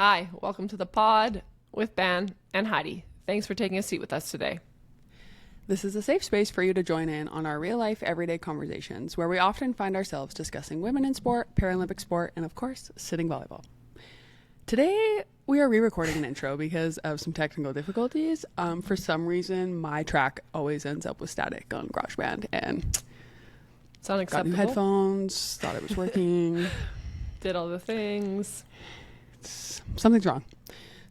Hi, welcome to the pod with Dan and Heidi. Thanks for taking a seat with us today. This is a safe space for you to join in on our real-life, everyday conversations where we often find ourselves discussing women in sport, Paralympic sport, and of course, sitting volleyball. Today, we are re-recording an intro because of some technical difficulties. For some reason, my track always ends up with static on GarageBand, and It's unacceptable. got new headphones, thought it was working. Did all the things. Something's wrong.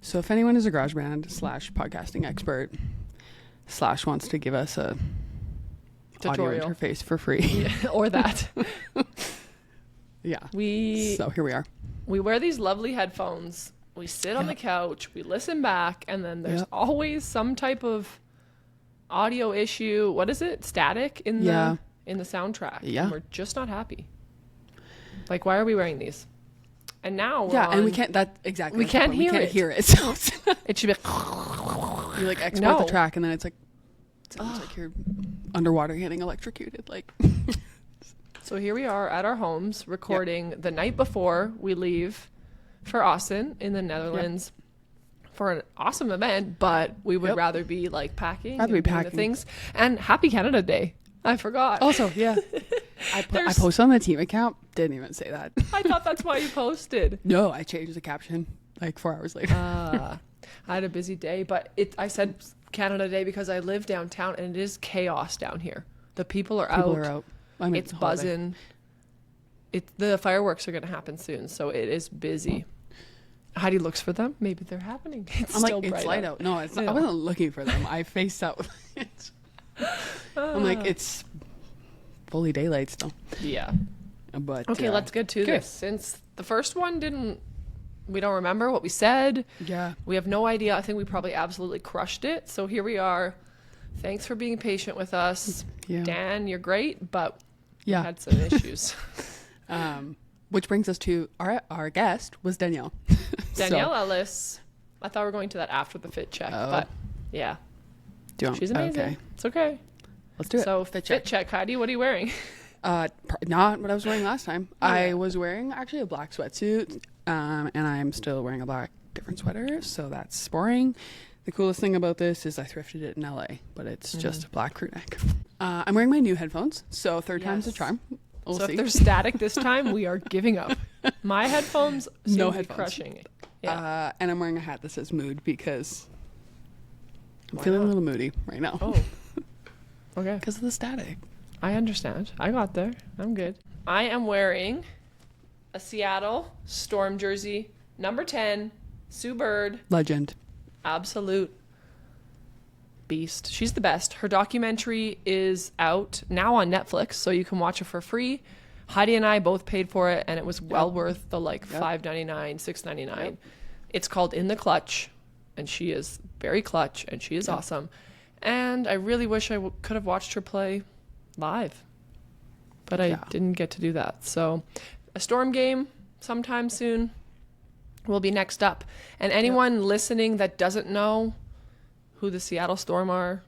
So if anyone is a GarageBand / podcasting expert / wants to give us a Tutorial. audio interface for free. Yeah, or that. Yeah. So here we are. We wear these lovely headphones. We sit on the couch. We listen back. And then there's always some type of audio issue. What is it? Static in the soundtrack. Yeah. And we're just not happy. Like, why are we wearing these? And now we're and we can't. That exactly. We can't hear it. Hear it. So It should be. you like export the track, and then it's like sounds like you're underwater getting electrocuted. Like. So here we are at our homes recording the night before we leave for Austin in the Netherlands for an awesome event, but we would rather be like packing. Rather be and doing packing. the things. And Happy Canada Day. I forgot. Also, yeah. I posted on the team account. Didn't even say that. I thought that's why you posted. No, I changed the caption like 4 hours later. I had a busy day, but I said Canada Day because I live downtown and it is chaos down here. The people are out. I mean, It's buzzing. The fireworks are going to happen soon, so it is busy. Heidi looks for them. Maybe they're happening. It's I'm still like, bright it's light out. No, it's not. I wasn't looking for them. I faced out. I'm like, it's fully daylight still. Yeah. But Okay, let's get to this. Since the first one we don't remember what we said. Yeah. We have no idea. I think we probably absolutely crushed it. So here we are. Thanks for being patient with us. Yeah. Dan, you're great, but we Yeah. had some issues. Which brings us to our guest was Danielle. Danielle Ellis. I thought we were going to that after the fit check, but yeah. She's amazing. Okay. It's okay. Let's do it. So fit check. Heidi, what are you wearing? Not what I was wearing last time. Oh, yeah. I was wearing actually a black sweatsuit, and I'm still wearing a black different sweater, so that's boring. The coolest thing about this is I thrifted it in LA, but it's just a black crew neck. I'm wearing my new headphones, so third time's a charm. We'll see. If there's static this time, we are giving up. My headphones seem to be crushing it. Yeah. And I'm wearing a hat that says mood because I'm feeling a little moody right now. Oh. Okay. Because of the static. I understand. I got there. I'm good. I am wearing a Seattle Storm jersey, number 10, Sue Bird. Legend. Absolute beast. She's the best. Her documentary is out now on Netflix, so you can watch it for free. Heidi and I both paid for it, and it was well worth the $5.99, $6.99. It's called In the Clutch, and she is very clutch, and she is awesome. And I really wish I could have watched her play live, but I didn't get to do that. So a Storm game sometime soon will be next up. And anyone listening that doesn't know who the Seattle Storm are,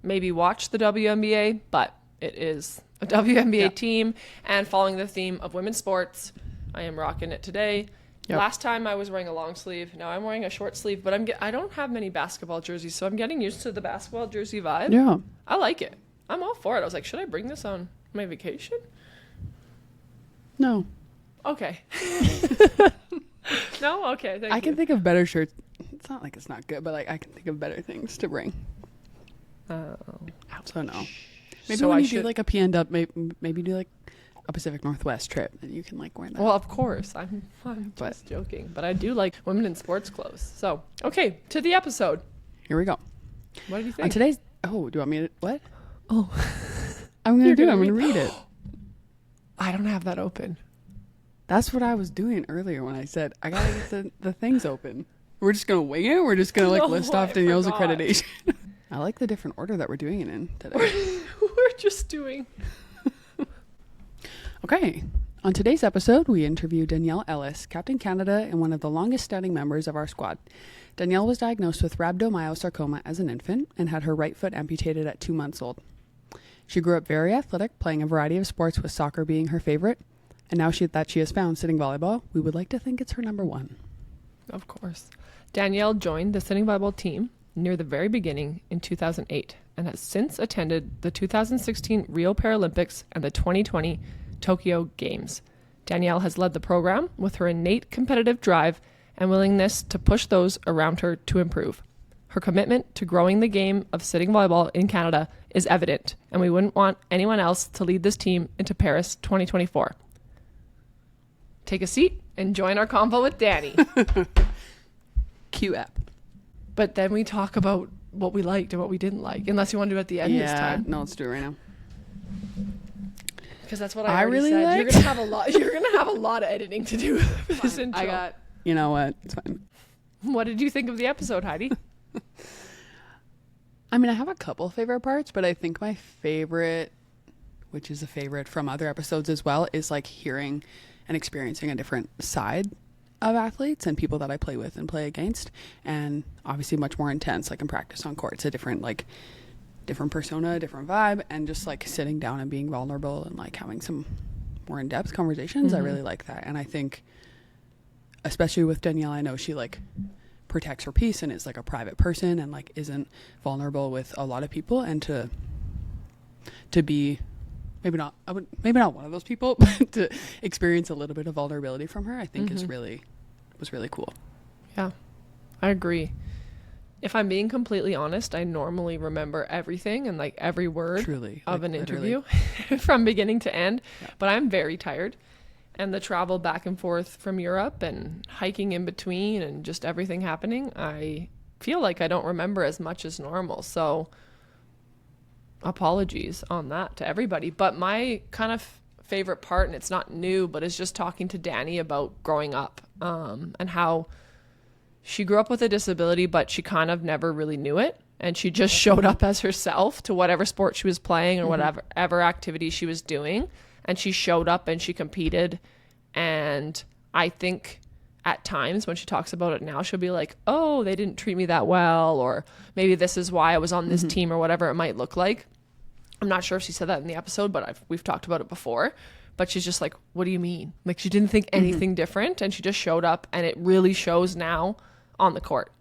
maybe watch the WNBA, but it is a WNBA team. And following the theme of women's sports, I am rocking it today. Yep. Last time I was wearing a long sleeve. Now I'm wearing a short sleeve, but I don't have many basketball jerseys, so I'm getting used to the basketball jersey vibe. Yeah. I like it. I'm all for it. I was like, should I bring this on my vacation? No. Okay. No? Okay. Thank I you. can think of better shirts. It's not like it's not good, but like I can think of better things to bring. So no. Maybe So when I you should do like a PNW, maybe do like a Pacific Northwest trip, and you can like wear that. Well, of course. I'm just joking. But I do like women in sports clothes. So, okay. To the episode. Here we go. What do you think? On today's... Oh, do you want me to... What? Oh. I'm going to read it. I don't have that open. That's what I was doing earlier when I said, I got to get the things open. We're just going to wing it? We're just going to like list off Danielle's accreditation? I like the different order that we're doing it in today. We're just doing... Okay. On today's episode, we interview Danielle Ellis, Captain Canada and one of the longest standing members of our squad. Danielle was diagnosed with rhabdomyosarcoma as an infant and had her right foot amputated at 2 months old. She grew up very athletic, playing a variety of sports with soccer being her favorite. And now that she has found sitting volleyball, we would like to think it's her number one. Of course. Danielle joined the sitting volleyball team near the very beginning in 2008 and has since attended the 2016 Rio Paralympics and the 2020 Tokyo Games. Danielle has led the program with her innate competitive drive and willingness to push those around her to improve. Her commitment to growing the game of sitting volleyball in Canada is evident, and we wouldn't want anyone else to lead this team into Paris 2024. Take a seat and join our convo with Danny. Cue up. But then we talk about what we liked and what we didn't like, unless you want to do it at the end this time. No, let's do it right now. Because that's what I really said. liked. You're gonna have a lot. You're gonna have a lot of editing to do for this intro. You know what? It's fine. What did you think of the episode, Heidi? I mean, I have a couple favorite parts, but I think my favorite, which is a favorite from other episodes as well, is like hearing and experiencing a different side of athletes and people that I play with and play against, and obviously much more intense, like in practice on court. It's a different persona, different vibe, and just like sitting down and being vulnerable and like having some more in-depth conversations. I really like that. And I think especially with Danielle, I know she like protects her peace and is like a private person and like isn't vulnerable with a lot of people, and to be maybe not one of those people, but to experience a little bit of vulnerability from her, I think was really cool. Yeah, I agree. If I'm being completely honest, I normally remember everything and like every word of an interview from beginning to end, but I'm very tired. And the travel back and forth from Europe and hiking in between and just everything happening, I feel like I don't remember as much as normal. So apologies on that to everybody. But my kind of favorite part, and it's not new, but it's just talking to Danny about growing up and how she grew up with a disability, but she kind of never really knew it. And she just showed up as herself to whatever sport she was playing or whatever activity she was doing. And she showed up and she competed. And I think at times when she talks about it now, she'll be like, oh, they didn't treat me that well, or maybe this is why I was on this team, or whatever it might look like. I'm not sure if she said that in the episode, but we've talked about it before. But she's just like, what do you mean? Like, she didn't think anything different, and she just showed up, and it really shows now on the court.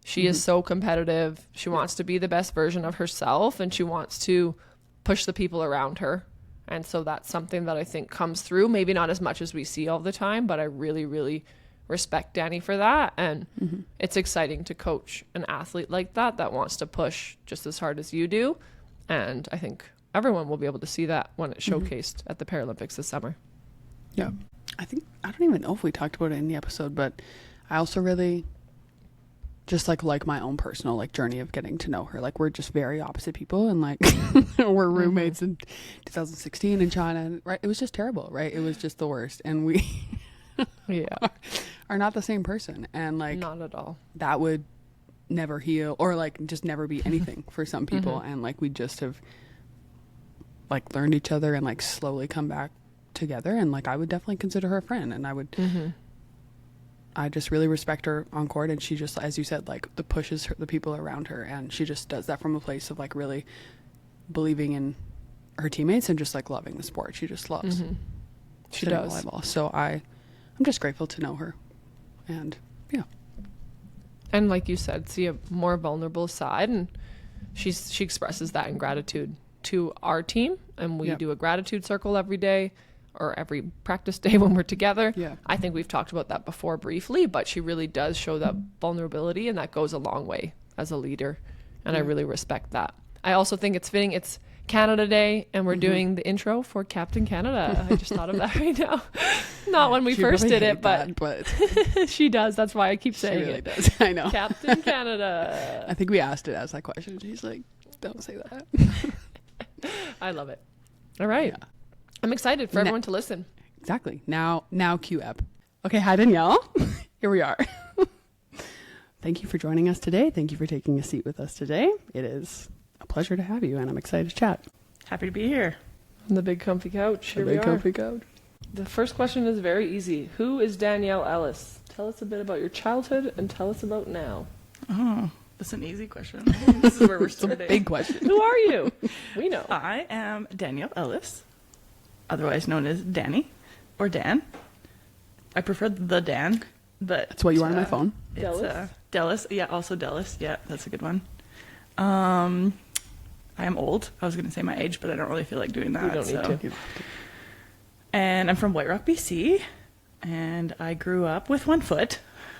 She is so competitive. She wants to be the best version of herself, and she wants to push the people around her. And so that's something that I think comes through, maybe not as much as we see all the time, but I really, really respect Danny for that. And it's exciting to coach an athlete like that wants to push just as hard as you do. And I think everyone will be able to see that when it's showcased at the Paralympics this summer. Yeah. I don't even know if we talked about it in the episode, but I also really just like my own personal like journey of getting to know her. Like, we're just very opposite people, and like we're roommates in 2016 in China, and right, it was just terrible, right? It was just the worst, and we are not the same person, and like not at all. That would never heal, or like just never be anything for some people. And like we just have like learned each other and like slowly come back together, and like I would definitely consider her a friend, and I would I just really respect her on court, and she just, as you said, like pushes the people around her, and she just does that from a place of like really believing in her teammates and just like loving the sport. She just loves she does volleyball. So I'm just grateful to know her, and and like you said, see a more vulnerable side, and she expresses that in gratitude to our team, and we do a gratitude circle every day or every practice day when we're together. I think we've talked about that before briefly, but she really does show that vulnerability, and that goes a long way as a leader, and I really respect that. I also think it's fitting. It's Canada Day, and we're doing the intro for Captain Canada. I just thought of that right now. Not when we first did it, but she does. That's why I keep saying she really it. Does. I know. Captain Canada. I think we asked that question. She's like, don't say that. I love it. All right. Yeah. I'm excited for everyone to listen. Exactly. Now cue up. Okay. Hi, Danielle. Here we are. Thank you for joining us today. Thank you for taking a seat with us today. It is a pleasure to have you, and I'm excited to chat. Happy to be here. On the big comfy couch. Here we are. Comfy couch. The first question is very easy. Who is Danielle Ellis? Tell us a bit about your childhood and tell us about now. Oh, that's an easy question. This is where we're starting. It's a big question. Who are you? We know. I am Danielle Ellis, otherwise known as Danny or Dan. I prefer the Dan. But That's what you are on my phone. It's, Dallas? Dallas. Yeah, also Dallas. Yeah, that's a good one. I am old. I was going to say my age, but I don't really feel like doing that. You don't need to. You don't have to. And I'm from White Rock, BC. And I grew up with one foot,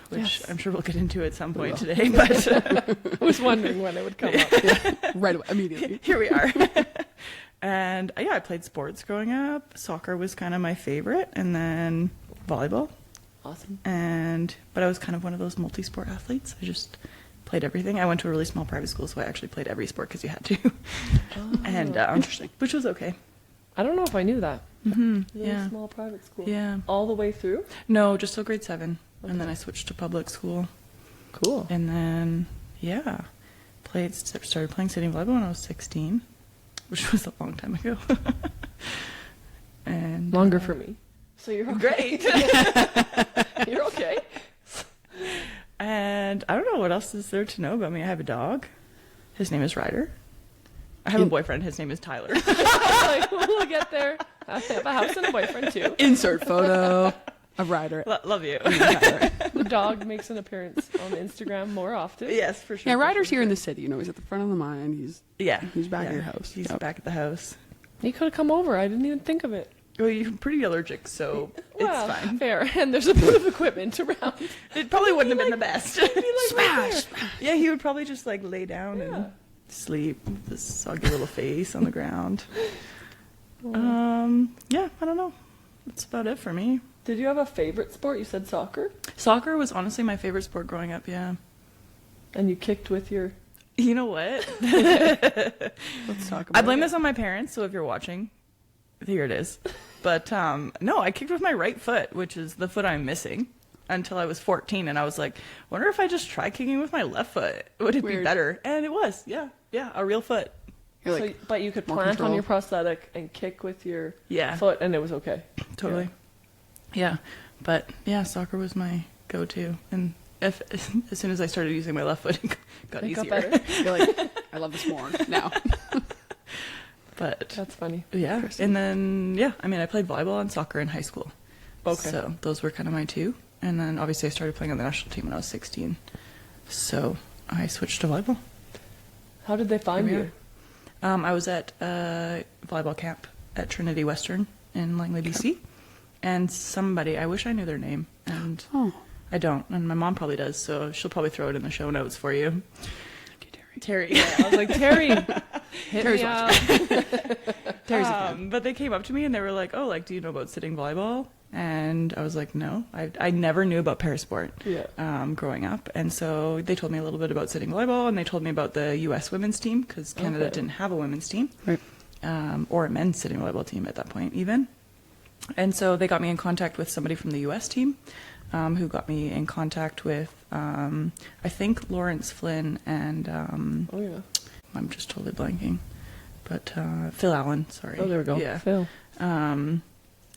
which Yes. I'm sure we'll get into at some point will. today. But I was wondering when it would come up. Right away, immediately. here we are. And yeah, I played sports growing up. Soccer was kind of my favorite, and then volleyball. Awesome. But I was kind of one of those multi-sport athletes. I just played everything. I went to a really small private school, so I actually played every sport because you had to. And Interesting. which was okay. I don't know if I knew that. Mm-hmm. Really Yeah. small private school. Yeah. All the way through? No, just till grade 7, Okay. and then I switched to public school, Cool. and then started playing city volleyball when I was 16, which was a long time ago. And Longer for me. So you're okay. great. You're okay. And I don't know what else is there to know about me. I have a dog. His name is Ryder. I have a boyfriend. His name is Tyler. Like, we'll get there. I have a house and a boyfriend too. Insert photo of Ryder. Love you. The dog makes an appearance on Instagram more often. Yes, for sure. Yeah, for Ryder's sure. here in the city. You know, he's at the front of the mind. He's back at your house. He's Yep. back at the house. He could have come over. I didn't even think of it. Well, you're pretty allergic, so Well, it's fine. fair. And there's a bit of equipment around. It probably wouldn't have been the best. Smash! Yeah, he would probably just like lay down Yeah. and sleep with his soggy little face on the ground. Yeah, I don't know. That's about it for me. Did you have a favorite sport? You said soccer? Soccer was honestly my favorite sport growing up, yeah. And you kicked with your... You know what? Let's talk about I blame it. this on my parents, so if you're watching, here it is. But no, I kicked with my right foot, which is the foot I'm missing, until I was 14, and I was like, wonder if I just try kicking with my left foot. Would it be Weird. better? And it was, yeah, a real foot. You're So, like, but you could more plant on control. your prosthetic and kick with your Yeah. foot, and it was okay. Totally. Yeah. But yeah, soccer was my go-to. And as soon as I started using my left foot, it got It easier. got better. you're like, I love this more now. But That's funny. yeah. Interesting. And then, yeah, I mean, I played volleyball and soccer in high school. Okay. So those were kind of my two. And then obviously I started playing on the national team when I was 16. So I switched to volleyball. How did they find Here we you? I was at volleyball camp at Trinity Western in Langley, BC. And somebody, I wish I knew their name, and Oh, I don't. And my mom probably does, so she'll probably throw it in the show notes for you. thank you, Terry. Terry. Yeah, I was like, Terry, hit Terry's me up. Terry's a fan. But they came up to me and they were like, oh, like, do you know about sitting volleyball? And I was like, no, I never knew about parasport Yeah. growing up. And so they told me a little bit about sitting volleyball, and they told me about the U.S. women's team, because Canada Okay. didn't have a women's team, Right. or a men's sitting volleyball team at that point even. And so they got me in contact with somebody from the U.S. team, who got me in contact with, I think, Lawrence Flynn and Oh, yeah. I'm just totally blanking, but Phil Allen, sorry. Oh, there we go. Yeah. Phil.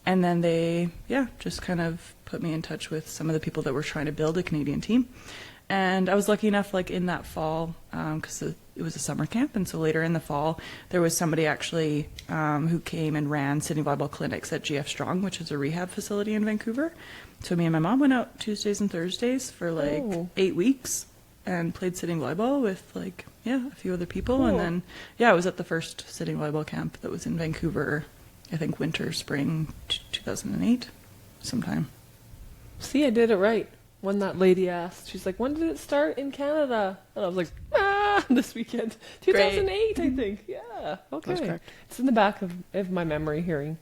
And then they, just kind of put me in touch with some of the people that were trying to build a Canadian team. And I was lucky enough, like in that fall, because it was a summer camp, and so later in the fall, there was somebody actually who came and ran sitting volleyball clinics at GF Strong, which is a rehab facility in Vancouver. So me and my mom went out Tuesdays and Thursdays for like Oh. 8 weeks and played sitting volleyball with like, a few other people. Cool. And then, I was at the first sitting volleyball camp that was in Vancouver, I think winter, spring 2008 sometime. See, I did it right. When that lady asked, she's like, when did it start in Canada? And I was like, this weekend. 2008, I think. Yeah, okay. That's correct. It's in the back of my memory hearing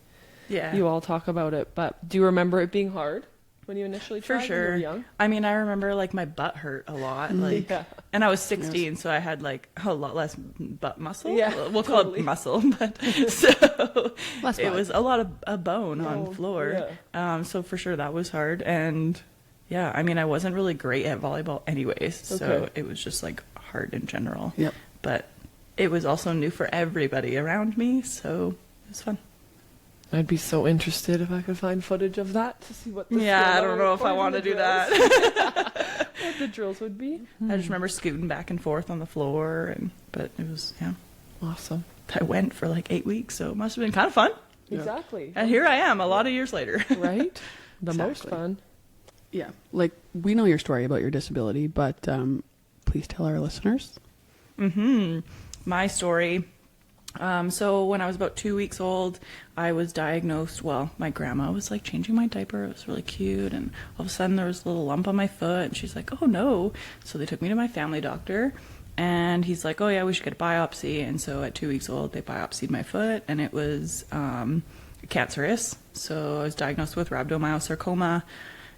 Yeah. you all talk about it. But do you remember it being hard when you initially For tried when you were sure. young? I mean, I remember like my butt hurt a lot, like, Yeah. and I was 16, so I had like a lot less butt muscle. Yeah, we'll call totally. it muscle, but so Less it butt. was a lot of a bone Oh, on floor. So for sure that was hard, and I mean, I wasn't really great at volleyball anyways, so Okay. it was just like hard in general. Yep. But it was also new for everybody around me, so it was fun. I'd be so interested if I could find footage of that to see what the Yeah, I skill don't know if I level want to or do the that. drills- what the drills would be. I just remember scooting back and forth on the floor, but it was, Awesome. I went for like 8 weeks, so it must have been kind of fun. Yeah. Exactly. And here I am a lot of years later. Right? The most Exactly. fun. Yeah. Like, we know your story about your disability, but please tell our listeners. My story. So when I was about 2 weeks old, I was diagnosed. Well, my grandma was like changing my diaper. It was really cute. And all of a sudden there was a little lump on my foot. And she's like, oh no. So they took me to my family doctor. And he's like, oh yeah, we should get a biopsy. And so at 2 weeks old, they biopsied my foot. And it was cancerous. So I was diagnosed with rhabdomyosarcoma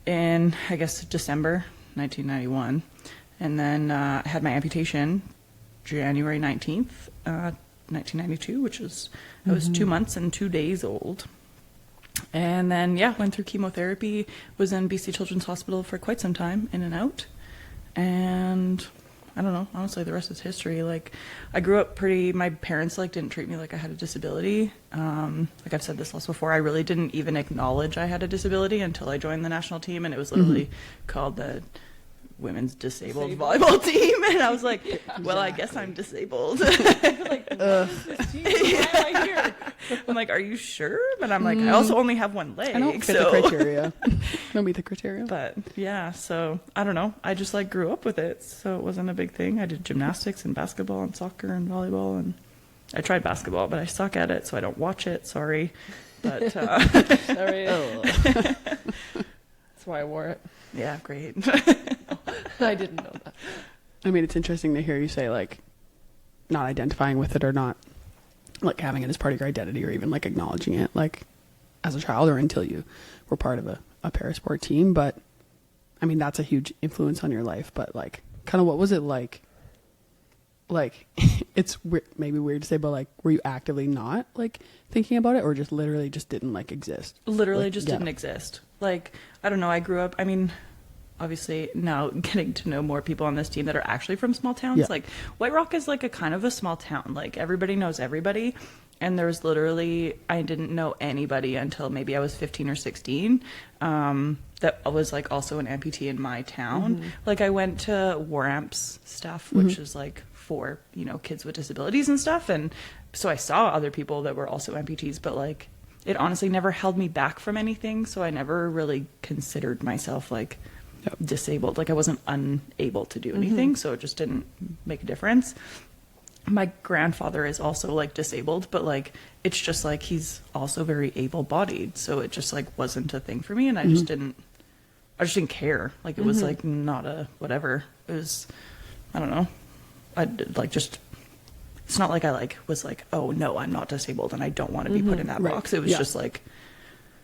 in, I guess, December 1991. And then I had my amputation January 19th, 1992, which was, I was 2 months and 2 days old. And then, yeah, went through chemotherapy, was in BC Children's Hospital for quite some time, in and out. And I don't know, honestly, the rest is history. Like, I grew up my parents, like, didn't treat me like I had a disability. Like I've said this once before, I really didn't even acknowledge I had a disability until I joined the national team, and it was literally called the women's disabled volleyball team, and I was like, well, I guess I'm disabled. Like, this team? Why am I here? I'm like, are you sure? But I'm like, I also only have one leg. I don't fit the criteria. Don't meet the criteria. But yeah, so I don't know. I just like grew up with it, so it wasn't a big thing. I did gymnastics and basketball and soccer and volleyball, and I tried basketball, but I suck at it, so I don't watch it. Sorry. But sorry. That's why I wore it. Yeah, great. I didn't know that. I mean, it's interesting to hear you say, like, not identifying with it or not, like, having it as part of your identity or even, like, acknowledging it, like, as a child or until you were part of a parasport team. But, I mean, that's a huge influence on your life. But, like, kind of what was it like? Like, it's maybe weird to say, but, like, were you actively not, like, thinking about it, or just literally just didn't, like, exist? Literally like, just didn't exist. Like, I don't know, I grew up, I mean, obviously now getting to know more people on this team that are actually from small towns. Like, White Rock is like a kind of a small town. Like, everybody knows everybody. And there was literally, I didn't know anybody until maybe I was 15 or 16. That was like also an amputee in my town. Like, I went to War Amps stuff, which is like for, you know, kids with disabilities and stuff. And so I saw other people that were also amputees, but like, it honestly never held me back from anything. So I never really considered myself like disabled. Like, I wasn't unable to do anything. So it just didn't make a difference. My grandfather is also like disabled, but like, it's just like, he's also very able-bodied. So it just like wasn't a thing for me. And I just didn't care. Like, it was like not a whatever. It was, I don't know. I like just, it's not like I like was like, oh no, I'm not disabled and I don't want to be put in that box. It was just like,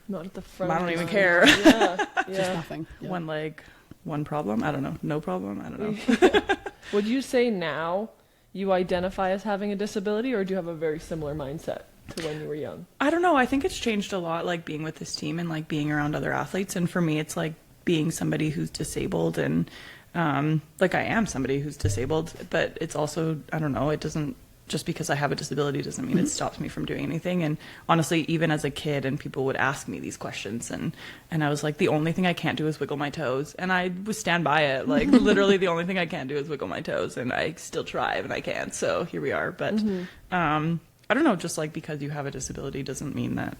not at the front. I don't even care. Yeah. Just nothing. One leg, one problem. I don't know. No problem. I don't know. Would you say now you identify as having a disability, or do you have a very similar mindset to when you were young? I don't know. I think it's changed a lot, like being with this team and like being around other athletes. And for me, it's like being somebody who's disabled, and like, I am somebody who's disabled, but it's also, I don't know, it doesn't, just because I have a disability doesn't mean it stops me from doing anything. And honestly, even as a kid, and people would ask me these questions, and I was like, the only thing I can't do is wiggle my toes. And I would stand by it. Like, literally the only thing I can't do is wiggle my toes, and I still try and I can't. So here we are. But I don't know, just like because you have a disability doesn't mean that,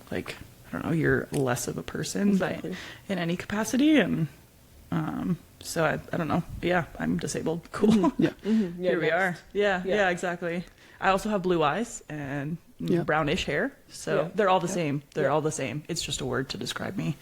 like, I don't know, you're less of a person in any capacity. And so I don't know. Yeah, I'm disabled. Cool. Yeah. Here we are. Yeah, exactly. I also have blue eyes and brownish hair. So they're all the same. They're all the same. It's just a word to describe me.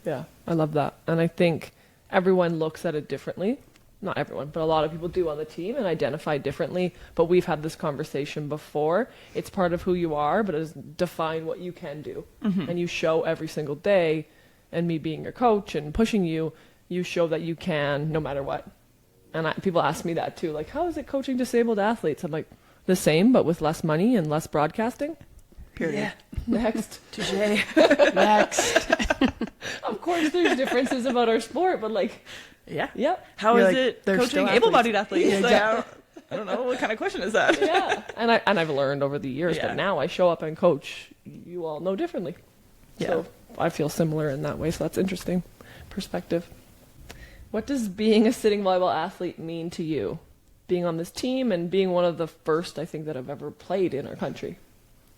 Yeah, I love that. And I think everyone looks at it differently. Not everyone, but a lot of people do on the team and identify differently. But we've had this conversation before. It's part of who you are, but it doesn't define what you can do. And you show every single day, and me being your coach and pushing you, you show that you can no matter what. And people ask me that too, like, how is it coaching disabled athletes? I'm like, the same, but with less money and less broadcasting. Period. Yeah. Next. Touche. Next. Of course there's differences about our sport, but like, Yeah. How You're is like, it they're coaching still able-bodied athletes? Yeah, Like, I don't know. What kind of question is that? yeah. And I've learned over the years, Yeah. but now I show up and coach you all know differently. Yeah. So I feel similar in that way. So that's interesting perspective. What does being a sitting volleyball athlete mean to you? Being on this team and being one of the first, I think, that have ever played in our country.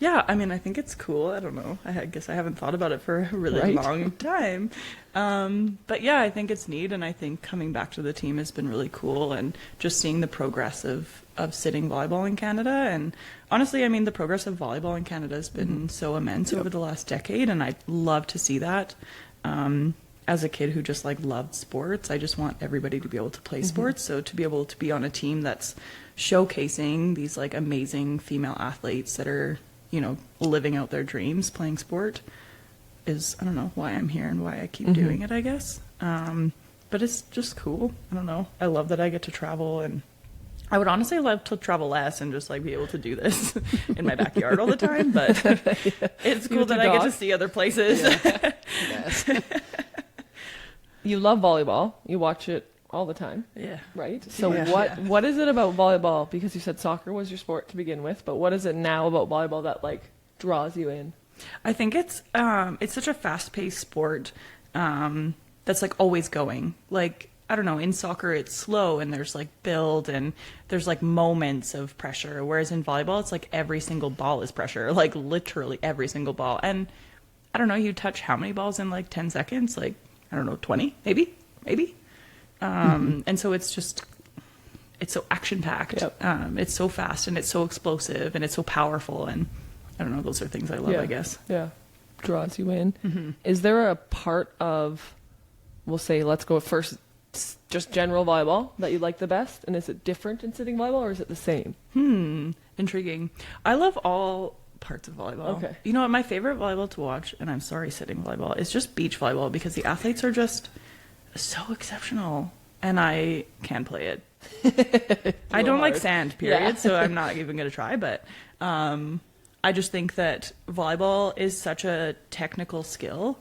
Yeah, I mean, I think it's cool. I don't know. I guess I haven't thought about it for a really Right. long time. But yeah, I think it's neat, and I think coming back to the team has been really cool, and just seeing the progress of sitting volleyball in Canada. And honestly, I mean, the progress of volleyball in Canada has been so immense over the last decade, and I love to see that. As a kid who just like loved sports, I just want everybody to be able to play sports. So to be able to be on a team that's showcasing these like amazing female athletes that are, you know, living out their dreams playing sport is, I don't know, why I'm here and why I keep doing it, I guess. But it's just cool. I don't know. I love that I get to travel, and I would honestly love to travel less and just like be able to do this in my backyard all the time, but it's cool that I get to see other places. Yeah. Yes. You love volleyball. You watch it all the time, Yeah. right? So Yeah. what is it about volleyball? Because you said soccer was your sport to begin with, but what is it now about volleyball that like draws you in? I think it's such a fast-paced sport that's like always going. Like, I don't know, in soccer it's slow and there's like build and there's like moments of pressure, whereas in volleyball it's like every single ball is pressure, like literally every single ball. And I don't know, you touch how many balls in like 10 seconds? Like, I don't know, 20 maybe. And so it's so action-packed. Yep. It's so fast and it's so explosive and it's so powerful, and I don't know, those are things I love, I guess. Yeah. Draws you in. Is there a part of, we'll say, let's go first, just general volleyball that you like the best? And is it different in sitting volleyball or is it the same? Intriguing. I love all parts of volleyball. Okay. You know what, my favorite volleyball to watch, and I'm sorry, sitting volleyball, is just beach volleyball, because the athletes are just so exceptional, and I can play it. I don't like hard. sand, period, Yeah. so I'm not even going to try, but I just think that volleyball is such a technical skill.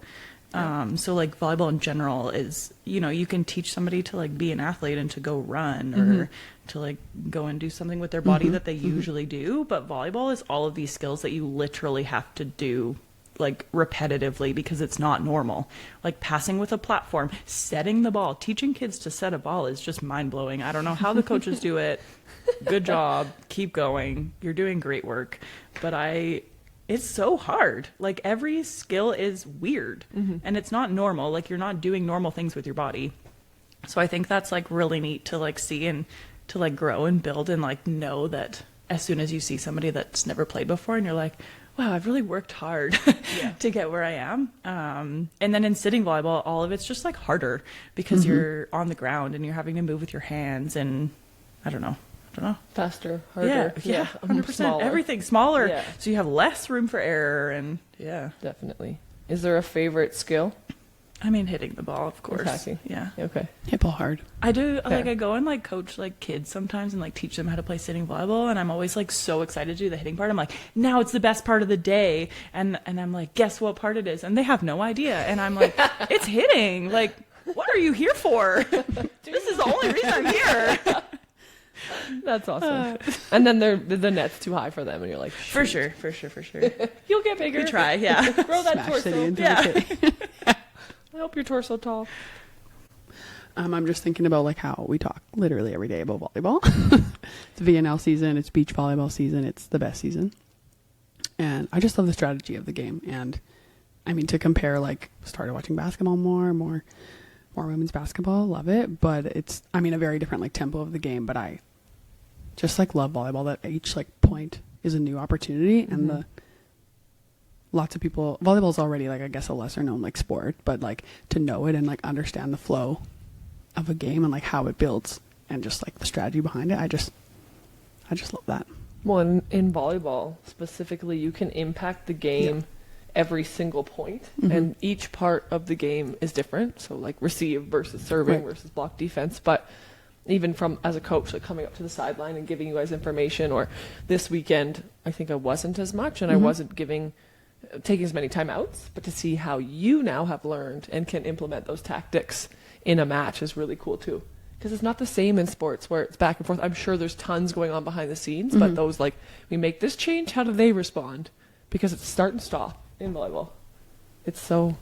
So like volleyball in general is, you know, you can teach somebody to like be an athlete and to go run or to like go and do something with their body that they usually do. But volleyball is all of these skills that you literally have to do like repetitively, because it's not normal. Like passing with a platform, setting the ball, teaching kids to set a ball is just mind blowing. I don't know how the coaches do it. Good job. Keep going. You're doing great work. But it's so hard. Like every skill is weird and it's not normal. Like you're not doing normal things with your body. So I think that's like really neat to like see and to like grow and build and like know that as soon as you see somebody that's never played before and you're like, wow, I've really worked hard to get where I am. And then in sitting volleyball, all of it's just like harder because you're on the ground and you're having to move with your hands, and I don't know. Faster, harder. Yeah, 100%. Smaller. Everything smaller. Yeah. So you have less room for error, and yeah. Definitely. Is there a favorite skill? I mean, hitting the ball, of course. Attacking. Yeah. Okay. Hit ball hard. I do, like, Fair. I go and, like, coach, like, kids sometimes and, like, teach them how to play sitting volleyball, and I'm always, like, so excited to do the hitting part. I'm like, now it's the best part of the day, and I'm like, guess what part it is? And they have no idea, and I'm like, it's hitting. Like, what are you here for? This is the only reason I'm here. That's awesome. And then the net's too high for them, and you're like, For sure. you'll get bigger. We try, yeah. Grow that Smash torso. it into Yeah. the kid. I hope your torso tall. I'm just thinking about like how we talk literally every day about volleyball. It's VNL season, it's beach volleyball season, it's the best season. And I just love the strategy of the game. And I mean, to compare, like, started watching basketball more women's basketball, love it. But it's, I mean, a very different like tempo of the game. But I just like love volleyball, that each like point is a new opportunity. And lots of people, volleyball is already like, I guess, a lesser known like sport, but like to know it and like understand the flow of a game and like how it builds and just like the strategy behind it, I just love that. Well, in volleyball specifically, you can impact the game every single point, and each part of the game is different. So like receive versus serving versus block defense. But even from as a coach, like coming up to the sideline and giving you guys information, or this weekend, I think I wasn't as much, and I wasn't taking as many timeouts, but to see how you now have learned and can implement those tactics in a match is really cool too. Because it's not the same in sports where it's back and forth. I'm sure there's tons going on behind the scenes, but those like, we make this change, how do they respond? Because it's start and stop in volleyball. It's so...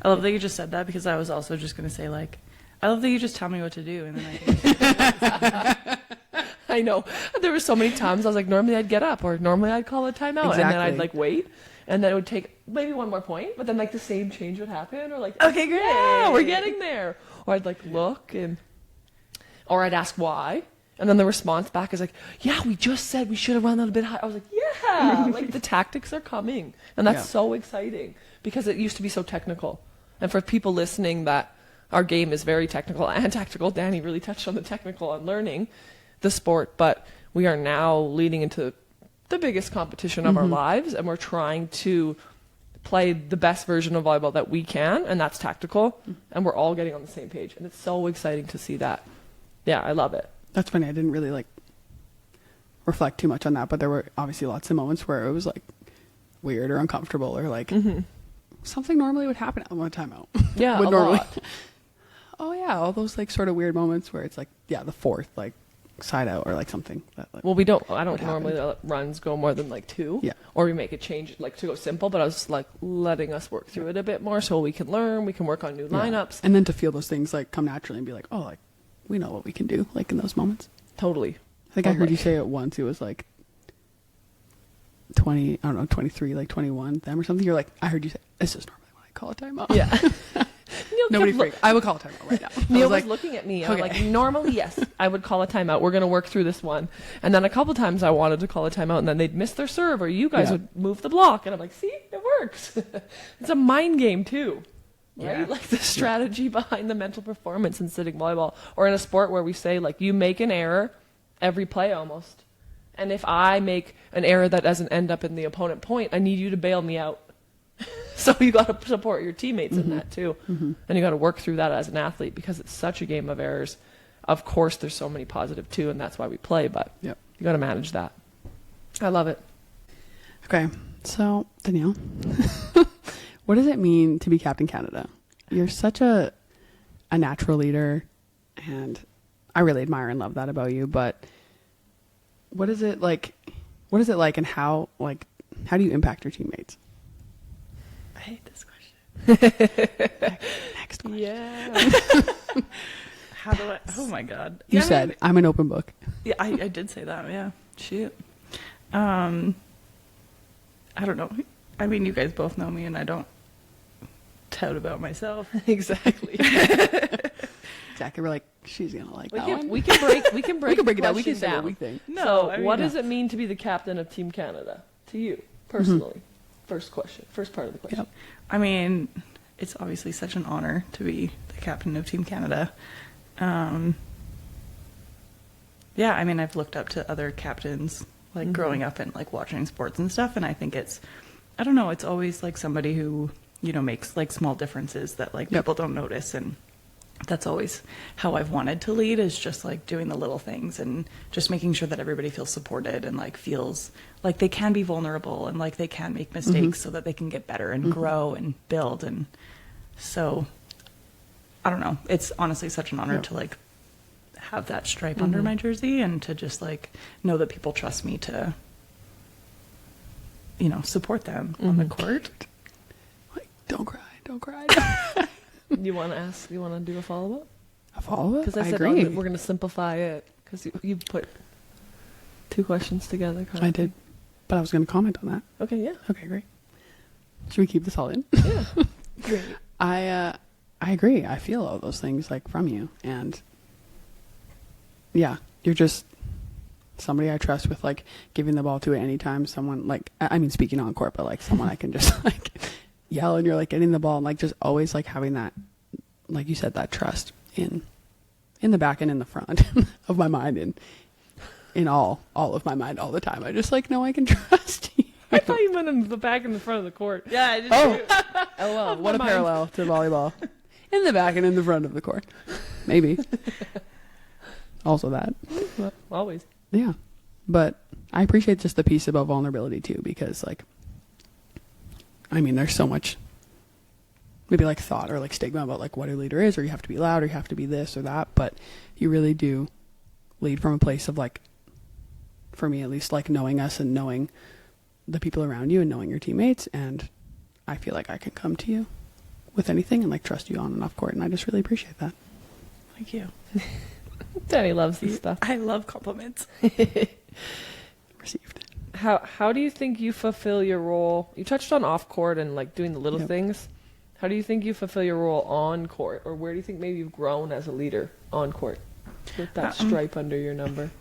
I love that you just said that, because I was also just going to say, like, I love that you just tell me what to do, and then I can I know. There were so many times I was like, normally I'd get up or normally I'd call a timeout. And then I'd like wait. And then it would take maybe one more point, but then like the same change would happen, or like, Okay, great. yeah, we're getting there. Or I'd like look or I'd ask why. And then the response back is like, yeah, we just said we should have run that a bit high. I was like, yeah, like the tactics are coming. And that's so exciting because it used to be so technical. And for people listening that our game is very technical and tactical, Danny really touched on the technical and learning the sport, but we are now leading into the biggest competition of our lives, and we're trying to play the best version of volleyball that we can, and that's tactical, and we're all getting on the same page, and it's so exciting to see that. Yeah, I love it. That's funny. I didn't really like reflect too much on that, but there were obviously lots of moments where it was like weird or uncomfortable or like something normally would happen at one timeout. Yeah, would a normally. lot. Oh yeah, all those like sort of weird moments where it's like, yeah, the fourth like side out or like something that like, Well, I don't normally let runs go more than like 2. Yeah. Or we make a change like to go simple, but I was like letting us work through it a bit more so we can learn, we can work on new lineups. and then to feel those things like come naturally and be like, oh, like we know what we can do like in those moments. Totally. I think I heard you say it once. It was like 20, I don't know, 23, like 21 them or something. You're like, I heard you say, this is normally when I call a timeout. Yeah. Nobody freak. I would call a timeout right now. Neil was was looking at me. I'm okay. like, normally, yes, I would call a timeout. We're going to work through this one. And then a couple times I wanted to call a timeout, and then they'd miss their serve, or you guys would move the block. And I'm like, see, it works. It's a mind game, too. Right? Yeah. Like the strategy behind the mental performance in sitting volleyball. Or in a sport where we say, like, you make an error every play almost. And if I make an error that doesn't end up in the opponent point, I need you to bail me out. So you got to support your teammates in that too. And you got to work through that as an athlete because it's such a game of errors. Of course, there's so many positive too, and that's why we play, but you got to manage that. I love it. Okay. So, Danielle, what does it mean to be Captain Canada? You're such a natural leader, and I really admire and love that about you, but what is it like? What is it like, and how do you impact your teammates? I hate this question. Next question. Yeah. How do I? Oh my God. You said I'm an open book. Yeah, I did say that. Yeah. Shoot. I don't know. I mean, you guys both know me, and I don't tout about myself. Exactly. Exactly. We're like, she's gonna like that one. We can break We can break it down. We can question say what we think. No, So, I mean, what does it mean to be the captain of Team Canada to you personally? First question. First part of the question. Yep. I mean, it's obviously such an honor to be the captain of Team Canada. Yeah, I mean, I've looked up to other captains, like growing up and like watching sports and stuff, and I think I don't know, it's always like somebody who, you know, makes like small differences that like people don't notice, and that's always how I've wanted to lead, is just like doing the little things and just making sure that everybody feels supported and like feels like they can be vulnerable and like they can make mistakes so that they can get better and grow and build. And so I don't know, it's honestly such an honor to like have that stripe under my jersey and to just like know that people trust me to, you know, support them on the court. Like, don't cry. You want to ask? You want to do a follow-up? A follow-up? Because I said agree. we're going to simplify it. Because you put 2 questions together. I did, but I was going to comment on that. Okay, yeah. Okay, great. Should we keep this all in? Yeah. Great. I agree. I feel all those things like from you, and yeah, you're just somebody I trust with like giving the ball to at any time. Someone like, I mean, speaking on court, but like someone I can just like yell and you're like getting the ball and like just always like having that, like you said, that trust in the back and in the front of my mind and in all of my mind all the time. I just like know I can trust you. I thought you meant in the back and the front of the court. Yeah, I did. Oh well, what a parallel to volleyball. In the back and in the front of the court. Maybe. Also that. Well, always. Yeah. But I appreciate just the piece about vulnerability too, because like, I mean, there's so much maybe like thought or like stigma about like what a leader is, or you have to be loud or you have to be this or that, but you really do lead from a place of like, for me at least, like knowing us and knowing the people around you and knowing your teammates, and I feel like I can come to you with anything and like trust you on and off court, and I just really appreciate that. Thank you. Danny loves this stuff. I love compliments. Received. How do you think you fulfill your role? You touched on off court and like doing the little things. How do you think you fulfill your role on court, or where do you think maybe you've grown as a leader on court with that stripe under your number?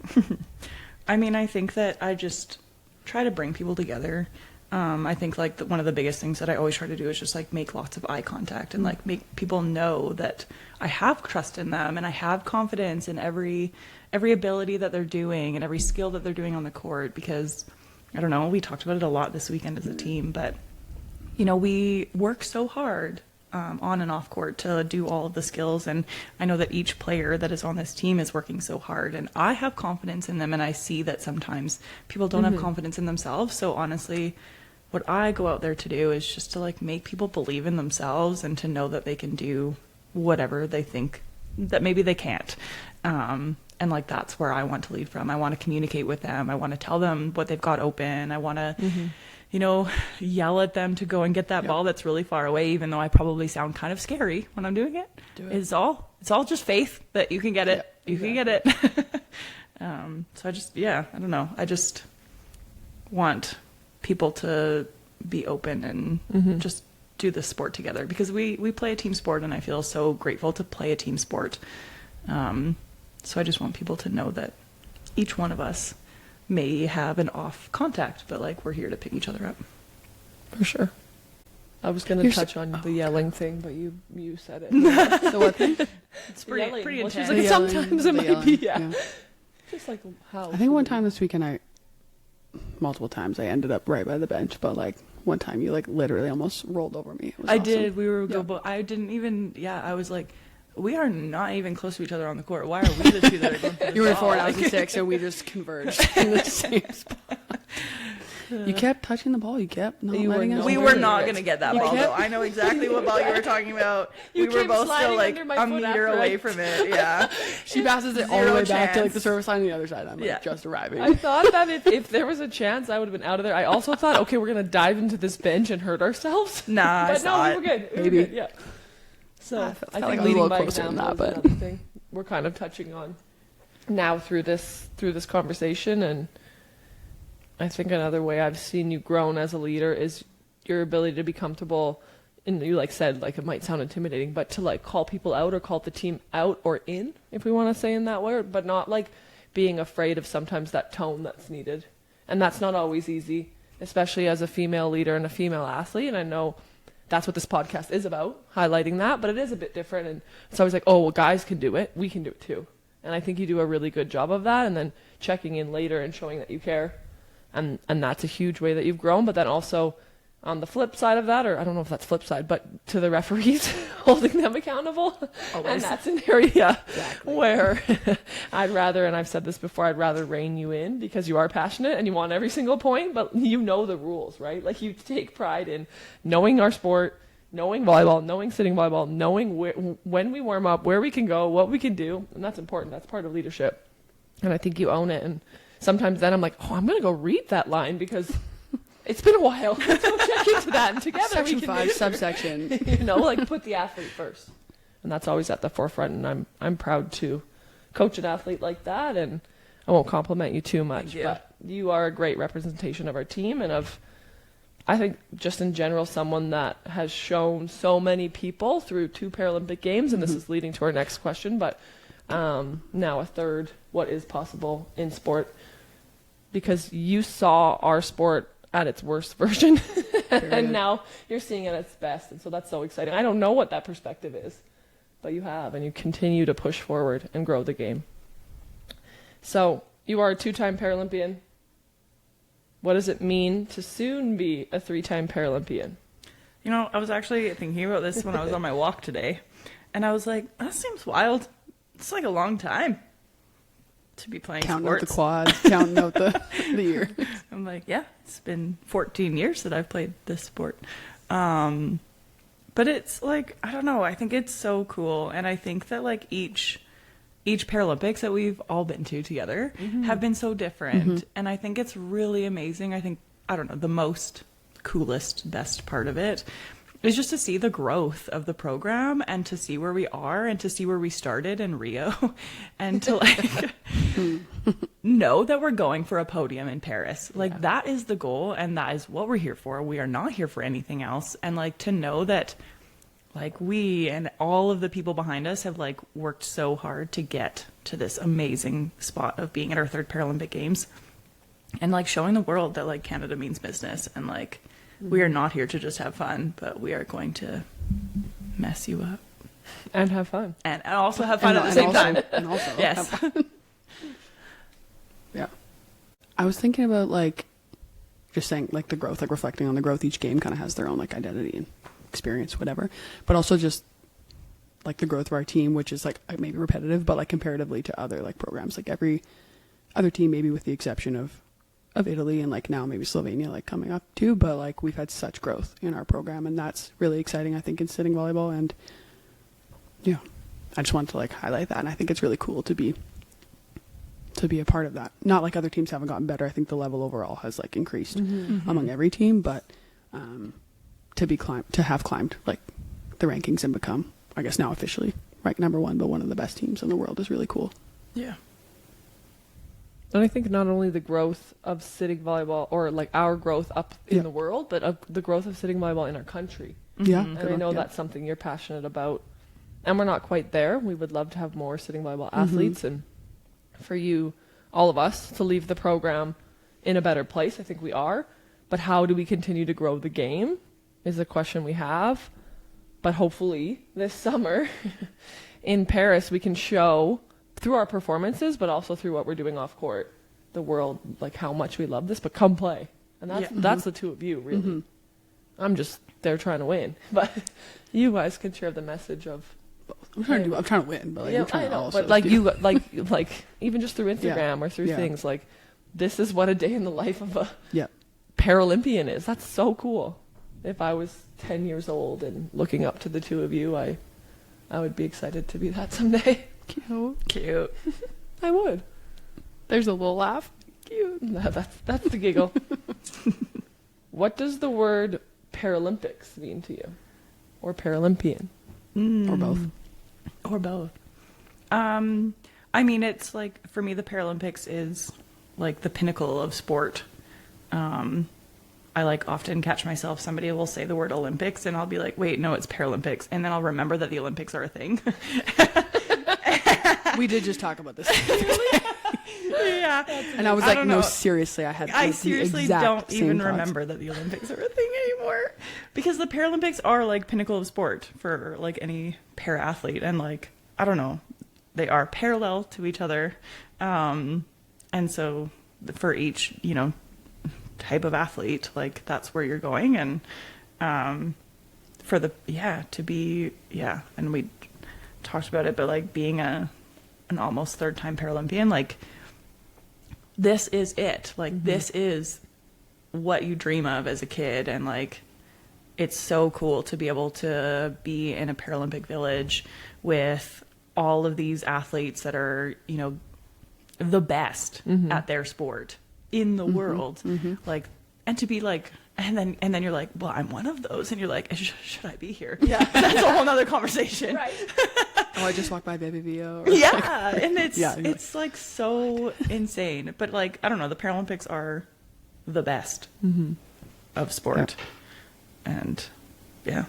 I mean, I think that I just try to bring people together. I think like one of the biggest things that I always try to do is just like make lots of eye contact and like make people know that I have trust in them and I have confidence in every ability that they're doing and every skill that they're doing on the court, because I don't know, we talked about it a lot this weekend as a team, but you know, we work so hard on and off court to do all of the skills, and I know that each player that is on this team is working so hard, and I have confidence in them, and I see that sometimes people don't have confidence in themselves. So honestly, what I go out there to do is just to like make people believe in themselves and to know that they can do whatever they think that maybe they can't. And like that's where I want to lead from. I want to communicate with them. I want to tell them what they've got open. I want to you know, yell at them to go and get that ball that's really far away, even though I probably sound kind of scary when I'm doing it. It's all just faith that you can get it. You can get it. So I just, I don't know. I just want people to be open and just do the sport together, because we play a team sport, and I feel so grateful to play a team sport. So I just want people to know that each one of us may have an off contact, but like we're here to pick each other up. For sure. I was going to touch on the yelling thing, but you said it. The what thing? It's pretty intense. Like, sometimes it might be, just like how. I think one time this weekend, multiple times I ended up right by the bench, but like one time you like literally almost rolled over me. It was awesome. Did. We were I didn't even. I was like, we are not even close to each other on the court. Why are we the two that are going for the You were ball? 4 and I was 6, so we just converged in the same spot. You kept touching the ball. You kept not letting us. We were not going to get that ball, though. I know exactly what ball you were talking about. We were both still like a meter away from it. Yeah. She passes it all the way back to like the service line on the other side. I'm like just arriving. I thought that if there was a chance, I would have been out of there. I also thought, okay, we're going to dive into this bench and hurt ourselves. Nah, but no, we were good. Maybe. Yeah. So I think like leading a by closer than example that, is but another thing we're kind of touching on now through this conversation. And I think another way I've seen you grown as a leader is your ability to be comfortable. And you like said, like it might sound intimidating, but to like call people out or call the team out or in, if we want to say in that word, but not like being afraid of sometimes that tone that's needed. And that's not always easy, especially as a female leader and a female athlete. And I know that's what this podcast is about, highlighting that, but it is a bit different. And it's always like, oh, well, guys can do it. We can do it too. And I think you do a really good job of that. And then checking in later and showing that you care. And that's a huge way that you've grown. But then also on the flip side of that, or I don't know if that's flip side, but to the referees, holding them accountable. Always. And that's an area where I'd rather, and I've said this before, I'd rather rein you in because you are passionate and you want every single point, but you know the rules, right? Like you take pride in knowing our sport, knowing volleyball, knowing sitting volleyball, knowing when we warm up, where we can go, what we can do. And that's important. That's part of leadership. And I think you own it. And sometimes then I'm like, oh, I'm going to go read that line because it's been a while. Let's go check into that, and together Section we can 5, subsection. like put the athlete first, and that's always at the forefront. And I'm proud to coach an athlete like that. And I won't compliment you too much, but you are a great representation of our team and of, I think, just in general, someone that has shown so many people through 2 Paralympic Games. And this is leading to our next question, but now a third, what is possible in sport, because you saw our sport at its worst version and now you're seeing it at its best, and so that's so exciting. I don't know what that perspective is, but you have, and you continue to push forward and grow the game. So you are a 2-time Paralympian. What does it mean to soon be a 3-time Paralympian? You know, I was actually thinking about this when I was on my walk today, and I was like, that seems wild. It's like a long time to be playing counting sports. Out the quads, counting out the year. I'm like, yeah, it's been 14 years that I've played this sport. But it's like, I don't know, I think it's so cool. And I think that like each Paralympics that we've all been to together have been so different. And I think it's really amazing. I think, I don't know, the most coolest, best part of it It's just to see the growth of the program and to see where we are and to see where we started in Rio and to like know that we're going for a podium in Paris. Like that is the goal and that is what we're here for. We are not here for anything else. And like to know that like we and all of the people behind us have like worked so hard to get to this amazing spot of being at our third Paralympic Games and like showing the world that like Canada means business and like we are not here to just have fun, but we are going to mess you up. And have fun. And also have fun at the same time. And also Yes. have fun. Yeah. I was thinking about like just saying like the growth, like reflecting on the growth. Each game kind of has their own like identity and experience, whatever. But also just like the growth of our team, which is like maybe repetitive, but like comparatively to other like programs, like every other team, maybe with the exception of Italy and like now maybe Slovenia like coming up too, but like we've had such growth in our program and that's really exciting I think in sitting volleyball. And yeah, I just wanted to like highlight that and I think it's really cool to be a part of that. Not like other teams haven't gotten better. I think the level overall has like increased among every team, but to have climbed like the rankings and become, I guess now officially ranked number 1 but one of the best teams in the world is really cool. Yeah. And I think not only the growth of sitting volleyball or like our growth up in the world, but the growth of sitting volleyball in our country. Yeah. And I know that's something you're passionate about. And we're not quite there. We would love to have more sitting volleyball athletes and for you, all of us, to leave the program in a better place. I think we are. But how do we continue to grow the game is a question we have. But hopefully this summer in Paris, we can show through our performances, but also through what we're doing off court, the world, like how much we love this, but come play. And that's the two of you, really. I'm just there trying to win. But you guys can share the message of I'm trying to win, but like I'm trying I to know, also but like do- you like even just through Instagram or through things, like this is what a day in the life of a Paralympian is. That's so cool. If I was 10 years old and looking up to the two of you, I would be excited to be that someday. Cute. I would. There's a little laugh. Cute. That's the giggle. What does the word Paralympics mean to you? Or Paralympian? Or both. Or both. I mean, it's like, for me, the Paralympics is like the pinnacle of sport. I like often catch myself, somebody will say the word Olympics and I'll be like, wait, no, it's Paralympics. And then I'll remember that the Olympics are a thing. We did just talk about this. Yeah. And I was like, no, seriously, I seriously don't even remember that the Olympics are a thing anymore. Because the Paralympics are like pinnacle of sport for like any para athlete. And like, I don't know, they are parallel to each other. And so for each, type of athlete, like that's where you're going. And for the, to be, and we talked about it, but like being an almost third-time Paralympian, like this is it. Like this is what you dream of as a kid, and like it's so cool to be able to be in a Paralympic village with all of these athletes that are, the best at their sport in the world. Like, and to be like, and then you're like, well, I'm one of those, and you're like, should I be here? Yeah. That's a whole nother conversation. Right. Oh, I just walked by Baby Vio. And it's like so insane. But like, I don't know, the Paralympics are the best of sport. Yeah. And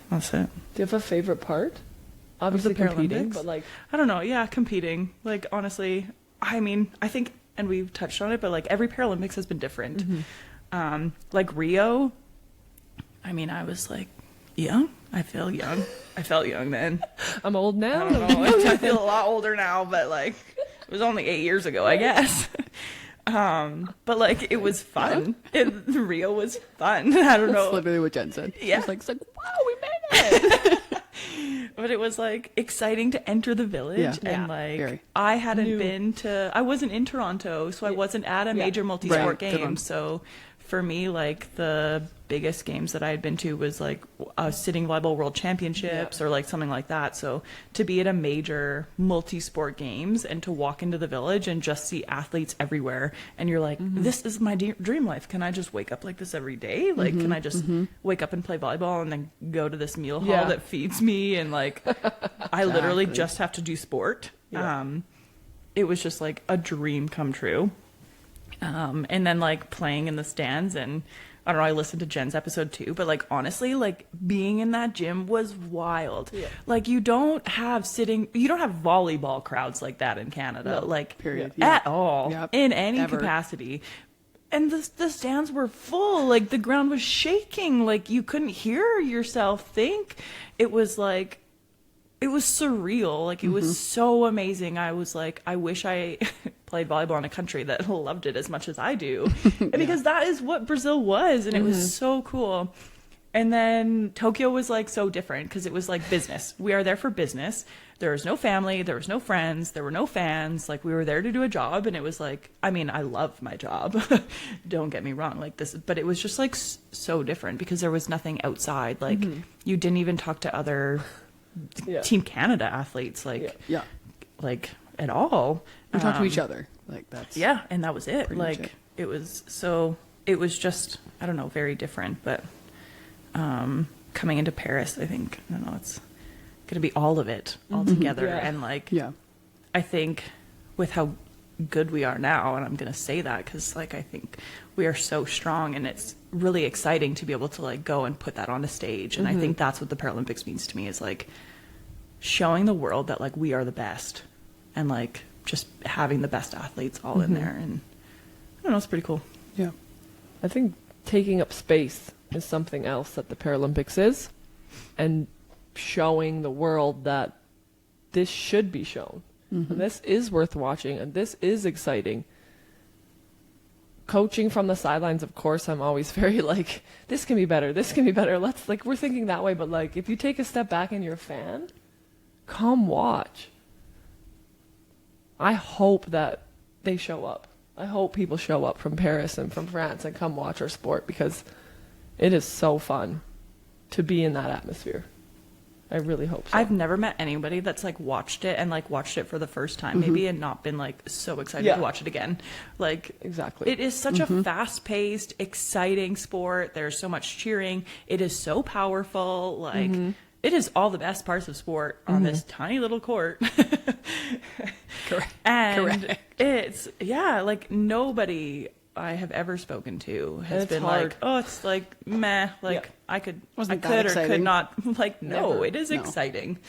that's it. Do you have a favorite part? Obviously competing, but like, I don't know. Yeah, competing. Like, honestly, I mean, I think, and we've touched on it, but like every Paralympics has been different. Like Rio, I mean, I was like young. I felt young then. I'm old now. I don't know. I feel a lot older now, but like it was only 8 years ago, I guess. But like it was fun. Rio was fun. I don't know. That's literally what Jen said. Yeah. It's like, wow, we made it. But it was like exciting to enter the village, and like I hadn't been to. I wasn't in Toronto, so I wasn't at a major multi-sport game. So for me, like the biggest games that I had been to was like sitting volleyball world championships or like something like that. So to be at a major multi-sport games and to walk into the village and just see athletes everywhere, and you're like, this is my dream life. Can I just wake up like this every day? Like, can I just wake up and play volleyball and then go to this meal hall that feeds me? And like, I literally just have to do sport. It was just like a dream come true. And then like playing in the stands, and I don't know, I listened to Jen's episode too, but like honestly, like being in that gym was wild. Like you don't have volleyball crowds like that in Canada, like period. At all in any capacity. And the stands were full, like the ground was shaking, like you couldn't hear yourself think. It was like, it was surreal. Like, it was so amazing. I was like, I wish I played volleyball in a country that loved it as much as I do. Because that is what Brazil was. And it was so cool. And then Tokyo was like so different because it was like business. We are there for business. There was no family. There was no friends. There were no fans. Like, we were there to do a job. And it was like, I mean, I love my job. Don't get me wrong. Like this, but it was just like so different because there was nothing outside. Like, you didn't even talk to other Team Canada athletes, like like at all. We talk to each other, like that's and that was it. Like it was just, I don't know, very different. But coming into Paris, I think, I don't know, it's gonna be all of it all together. And like I think with how good we are now, and I'm gonna say that because like I think we are so strong, and it's really exciting to be able to like go and put that on a stage. And I think that's what the Paralympics means to me, is like showing the world that like we are the best, and like just having the best athletes all in there. And I don't know, it's pretty cool. I think taking up space is something else that the Paralympics is, and showing the world that this should be shown. And this is worth watching, and this is exciting. Coaching from the sidelines, of course, I'm always very like, this can be better, this can be better. Let's, like, we're thinking that way, but like, if you take a step back and you're a fan, come watch. I hope that they show up. I hope people show up from Paris and from France and come watch our sport, because it is so fun to be in that atmosphere. I really hope so. I've never met anybody that's like watched it for the first time maybe and not been like so excited to watch it again. Like, exactly. It is such a fast-paced, exciting sport. There's so much cheering. It is so powerful. Like, it is all the best parts of sport on this tiny little court. correct. And it's like nobody I have ever spoken to has been like, oh, it's like meh, like I could or could not. Like, no, it is exciting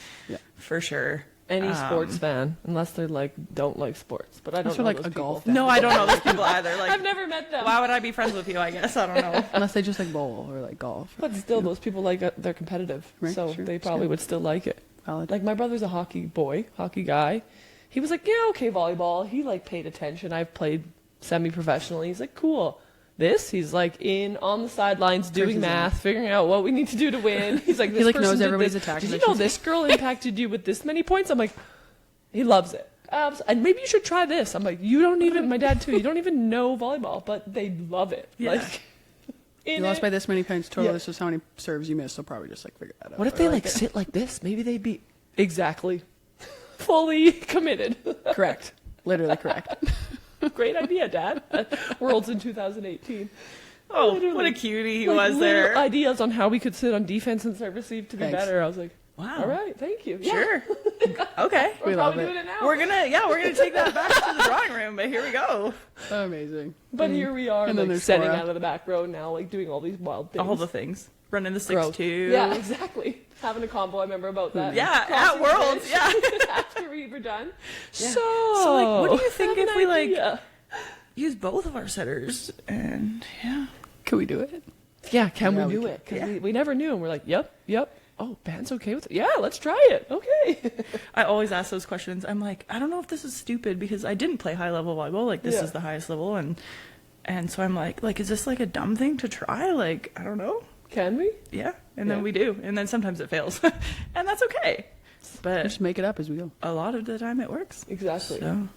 for sure. Any sports fan, unless they like don't like sports, but I don't know like those a people. golf fan. No, I don't know those people either. Like, I've never met them. Why would I be friends with you? I guess I don't know. Unless they just like bowl or like golf. But still, those people like they're competitive, Right, so they probably would still like it. Valid. Like, my brother's a hockey guy. He was like, yeah, okay, volleyball. He like paid attention. I've played semi-professionally. He's like, cool. He's like on the sidelines doing math, figuring out what we need to do to win. He's like, this he like person knows did everybody's this. attack. Did you know this girl impacted you with this many points? I'm like, he loves it. And maybe you should try this. I'm like, my dad too, you don't even know volleyball, but they love it. Yeah. Like, you lost by this many points total. This is how many serves you missed. They'll probably just like figure that out. What if they like sit like this? Maybe they'd be exactly fully committed. Correct. Literally correct. Great idea, Dad. Worlds in 2018. Oh, Literally. what a cutie he Like, was there. Ideas on how we could sit on defense and serve receive to be better. I was like, wow. All right, thank you. Sure. Okay. We're love probably it. doing it now. We're gonna take that back to the drawing room, but here we go. Amazing. But here we are, And then like, there's setting Cora. out of the back row now, like doing all these wild things. All the things. Running the Growth. 6-2. Yeah, exactly. Having a combo, I remember about that. Yeah, Crossing at Worlds, the bridge after we were done. Yeah. So like, what do you think have if an we idea. like use both of our setters? And Can we do it? Yeah, can Yeah, we we do can. it? Because we never knew, and we're like, yep. Oh, band's okay with it. Yeah, let's try it. Okay. I always ask those questions. I'm like, I don't know if this is stupid because I didn't play high level volleyball. Like, this is the highest level, and so I'm like, is this like a dumb thing to try? Like, I don't know. Can we? Yeah, and then we do, and then sometimes it fails, and that's okay. But Just make it up as we go. a lot of the time it works. Exactly. So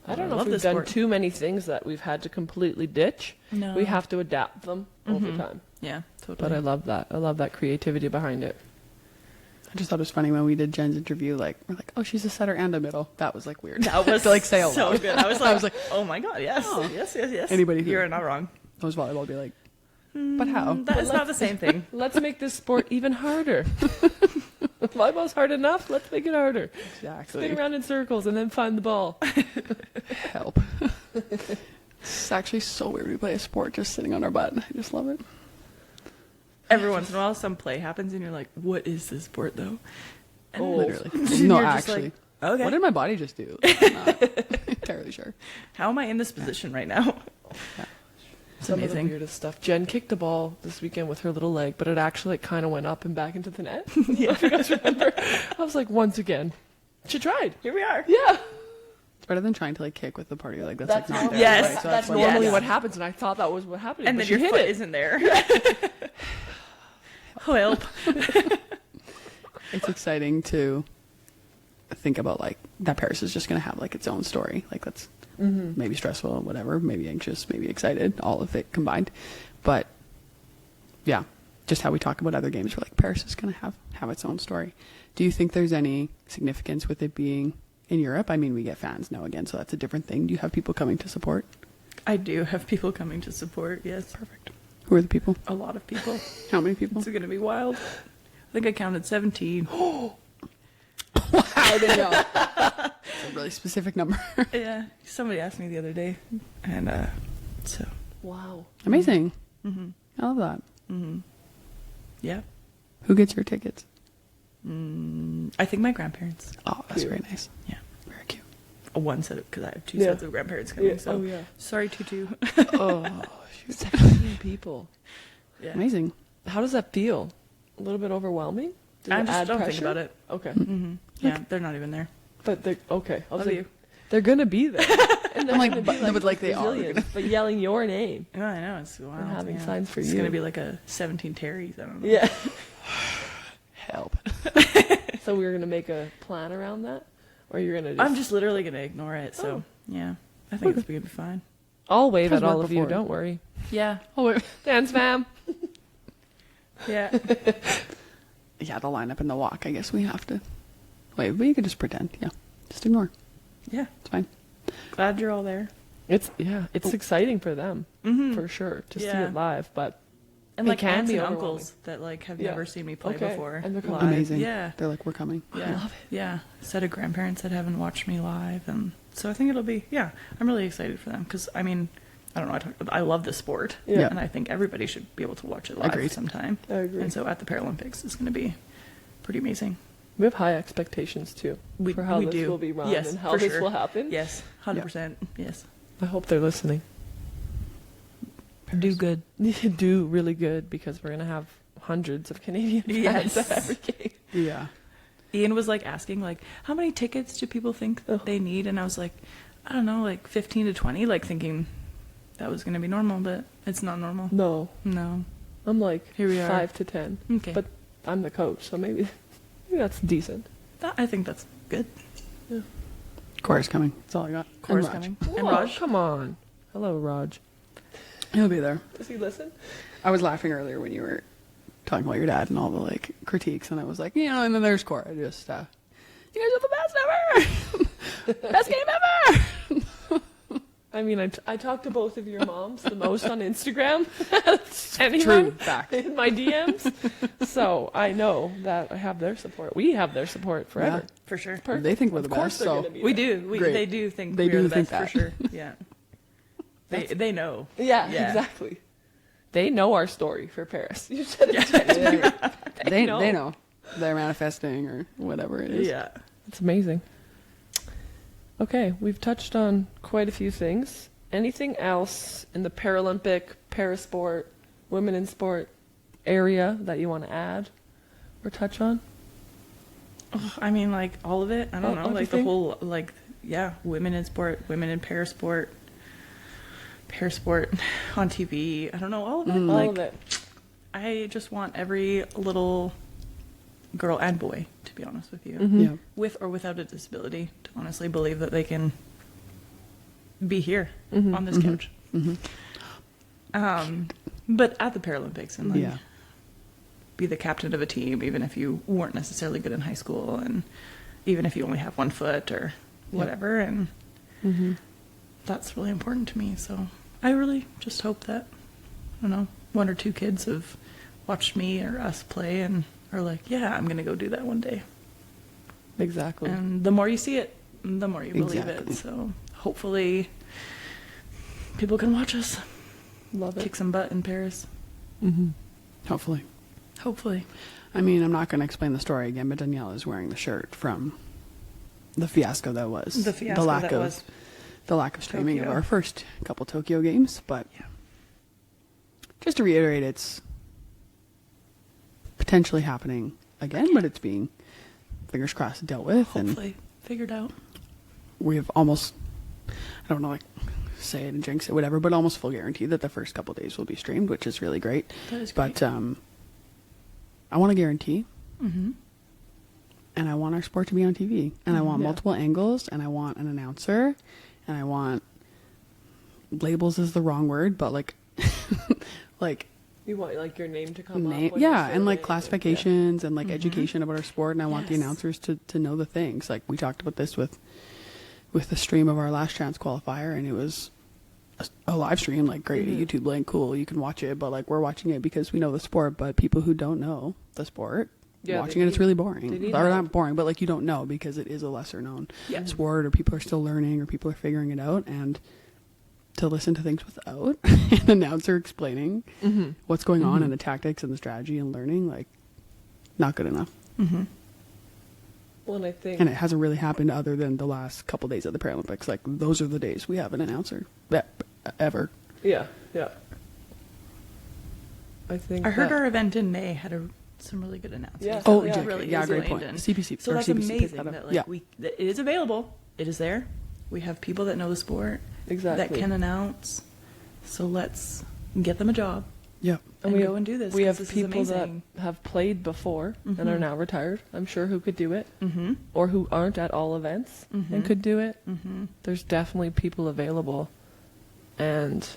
I don't know love if we've this done sport. too many things that we've had to completely ditch. No. We have to adapt them over time. Yeah, totally. But I love that. I love that creativity behind it. I just thought it was funny when we did Jen's interview. Like, we're like, oh, she's a setter and a middle. That was like weird. That was to like say out so loud. good. I was like, oh my god, yes, yes. Anybody who- You're not wrong. Those volleyball would be like, but how? That's not the same thing. Let's make this sport even harder. Volleyball's hard enough. Let's make it harder. Exactly. Spin around in circles and then find the ball. Help. It's actually so weird. We play a sport just sitting on our butt. I just love it. Every once in a while, some play happens, and you're like, what is this sport, though? And Oh. Literally. And No, you're just actually. like, okay. What did my body just do? I'm not entirely sure. How am I in this position right now? It's Some of the amazing. weirdest stuff. Jen kicked a ball this weekend with her little leg, but it actually kind of went up and back into the net. Yeah. You guys remember? I was like, once again, she tried. Here we are. Yeah. It's better than trying to like kick with the part of your leg that's like not normally- there. Yes. right? So That's why- normally Yes. what happens, and I thought that was what happened. And but then she your hit foot it. isn't there. Help. It's exciting to think about like that Paris is just going to have like its own story. Like that's maybe stressful, whatever, maybe anxious, maybe excited, all of it combined. But yeah, just how we talk about other games, we're like Paris is going to have its own story. Do you think there's any significance with it being in Europe? I mean, we get fans now again, so that's a different thing. Do you have people coming to support? I do have people coming to support, yes. Perfect. Who are the people? A lot of people. How many people? It's going to be wild. I think I counted 17. Wow, Danielle. That's a really specific number. Yeah. Somebody asked me the other day. And so, Wow. Amazing. mm-hmm. I love that. Mm-hmm. Yeah. Who gets your tickets? I think my grandparents. Oh, that's Cute. very nice. Yeah. Very cute. One set, because I have two Yeah. sets of grandparents coming. Yeah. So Oh, yeah. sorry, Tutu. Oh, shoot. 17 people. Yeah. Amazing. How does that feel? A little bit overwhelming? Does I it just add don't pressure? think about it. Okay. Mm-hmm. Yeah, they're not even there. But they're, okay. I was Love like, you. they're going to be there. And they're I'm like, gonna but- be but like they are. resilience, but yelling your name. Yeah, I know. It's wild. And having yeah. signs for it's you. going to be like a 17 Terrys. I don't know. Yeah. Help. So we're going to make a plan around that? Or you're going to I'm just literally going to ignore it. So, yeah. I think it's going to be fine. I'll wave Has at all worked of you. before. Don't worry. Yeah. Oh, wait. Dance, fam. Yeah. Yeah, the lineup and the walk. I guess we have to. Wait, but you could just pretend. Yeah. Just ignore. Yeah. It's fine. Glad you're all there. It's exciting for them, Mm-hmm. for sure, to see Yeah. it live. But And it like can aunts be and overwhelming. uncles that like have Yeah. never seen me play Okay. before. And they're coming. live. Amazing. Yeah. They're like, we're coming. Yeah. love it. Yeah. A set of grandparents that haven't watched me live. And so I think it'll be, yeah, I'm really excited for them. Because, I mean, I don't know, I love this sport. Yeah. And I think everybody should be able to watch it live Agreed. sometime. I agree. And so at the Paralympics, it's going to be pretty amazing. We have high expectations, too, for how we this do. will be run Yes, and how for this sure. will happen. Yes. 100%. Yes. I hope they're listening. Do good. Do really good, because we're going to have hundreds of Canadian fans Yes. at every game. Yeah. Ian was like asking like, how many tickets do people think that they need? And I was like, I don't know, like 15 to 20, like thinking that was going to be normal, but it's not normal. No. No. I'm like Here we are. 5 to 10. Okay. But I'm the coach, so maybe that's decent. I think that's good. Corey's coming. That's all I got. Core's And Raj. coming. And Oh, Raj. come on. Hello, Raj. He'll be there. Does he listen? I was laughing earlier when you were talking about your dad and all the like critiques, and I was like, you know, and then there's Corey. Just, you guys are the best ever. Best game ever. I mean, I talk to both of your moms the most on Instagram. Anyone True fact. in my DMs. So I know that I have their support. We have their support forever. Yeah. For sure. Perfect. They think we're the Of course best, they're so gonna be We there. do. Great. They do think They we're do the think best for that. sure. Yeah. They know. Yeah, Yeah. exactly. They know our story for Paris. You said it. Yeah. they know. know. They're manifesting or whatever it is. Yeah. It's amazing. Okay, we've touched on quite a few things. Anything else in the Paralympic, parasport, women in sport area that you want to add or touch on? Oh, I mean, like all of it. I don't know. Like the everything? whole, like, yeah, women in sport, women in parasport on TV. I don't know, all of it. All Like, of it. I just want every little girl and boy, to be honest with you, Mm-hmm. Yeah. with or without a disability, to honestly believe that they can be here on this couch. But at the Paralympics and like be the captain of a team, even if you weren't necessarily good in high school, and even if you only have one foot or whatever, and that's really important to me. So I really just hope that, I don't know, 1 or 2 kids have watched me or us play and are like, yeah, I'm gonna go do that one day. Exactly. And the more you see it, the more you believe it. So hopefully people can watch us Love it. kick some butt in Paris. Hopefully. Hopefully. I mean, I'm not going to explain the story again, but Danielle is wearing the shirt from the fiasco that was. The lack of streaming Tokyo. of our first couple Tokyo games. But just to reiterate, it's potentially happening again, but it's being, fingers crossed, dealt with. Hopefully figured out. And we have almost, I don't know, like, say it and jinx it, whatever, but almost full guarantee that the first couple days will be streamed, which is really great. That is great. But I want a guarantee. And I want our sport to be on TV. And I want multiple angles, and I want an announcer, and I want, labels is the wrong word, but like like You want like your name to come up. and like classifications and like education about our sport, and I want the announcers to know the things. Like we talked about this with the stream of our last chance qualifier, and it was a live stream, like great, a YouTube link, cool, you can watch it, but like we're watching it because we know the sport, but people who don't know the sport watching it, it's really boring. Or not boring, but like you don't know because it is a lesser known sport, or people are still learning, or people are figuring it out, and to listen to things without an announcer explaining what's going on and the tactics and the strategy and learning, like, not good enough. Well, and I think, And it hasn't really happened other than the last couple days of the Paralympics. Like, those are the days we have an announcer ever. yeah. I think I heard that- our event in May had some really good announcements. Yeah. Oh, Yeah. yeah, really yeah, great explained point. and- CPC. So or that's CBC picked amazing up. that like that it is available. It is there. We have people that know the sport Exactly. that can announce. So let's get them a job Yeah. and we go have, and do this. We 'cause have this is people that amazing. have played before and are now retired, I'm sure, who could do it, Mhm. or who aren't at all events and could do it. There's definitely people available. And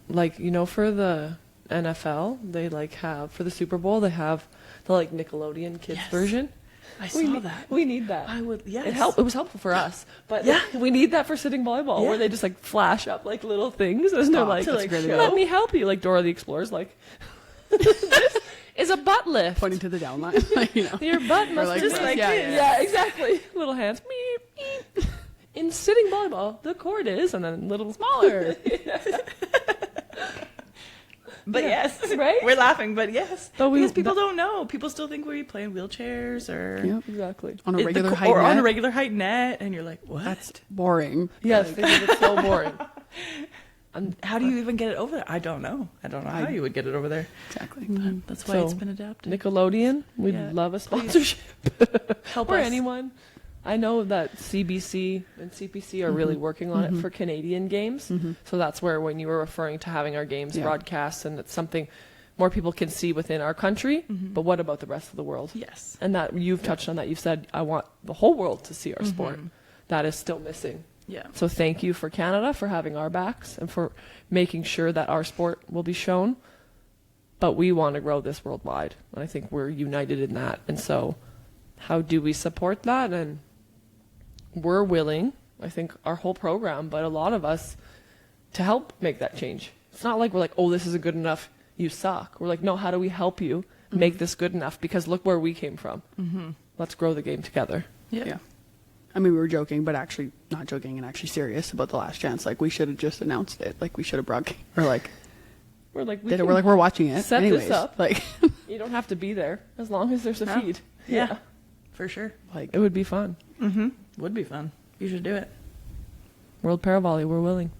like, you know, for the NFL, they like have, for the Super Bowl, they have the like Nickelodeon kids Yes. version. I We saw need- that. We need that. I would. Yes. It was helpful for us, but Yeah. we need that for sitting volleyball, Yeah. where they just like flash up like little things, and they're like, to, like, show. "Let me help you," like Dora the Explorer's like, "This is a butt lift. Pointing to the downline. Like, you know. Your butt must like, just right. like Yeah. exactly. Little hands. Meep, meep. In sitting volleyball, the cord is, and then little smaller. But yes, right? We're laughing, but yes, But we- because people don't know. People still think we play in wheelchairs or Yep. Exactly. On a it- regular the- height or on a net. regular height net, and you're like, what? That's boring. Yes, because it's so boring. How do you even get it over there? I don't know. I don't know how you would get it over there. Exactly. That's why So, it's been adapted. Nickelodeon, we'd Yeah, love a please. sponsorship. Help or us. anyone. I know that CBC and CPC are really working on it for Canadian games. So that's where, when you were referring to having our games broadcast, and it's something more people can see within our country, but what about the rest of the world? Yes. And that you've touched on that. You've said, I want the whole world to see our sport. That is still missing. Yeah. So thank you for Canada for having our backs and for making sure that our sport will be shown. But we want to grow this worldwide. And I think we're united in that. And so how do we support that? And we're willing, I think our whole program, but a lot of us, to help make that change. It's not like we're like, oh, this isn't good enough, you suck. We're like, no, how do we help you make this good enough? Because look where we came from. Let's grow the game together. Yeah. I mean, we were joking, but actually not joking and actually serious about the last chance. Like, we should have just announced it. Like, we should have broadcast. Or like, We're like, we're watching it. set anyways. this up. Like, You don't have to be there as long as there's a No. feed. Yeah. For sure. like It would be fun. Would be fun. You should do it. World Paravolley, we're willing.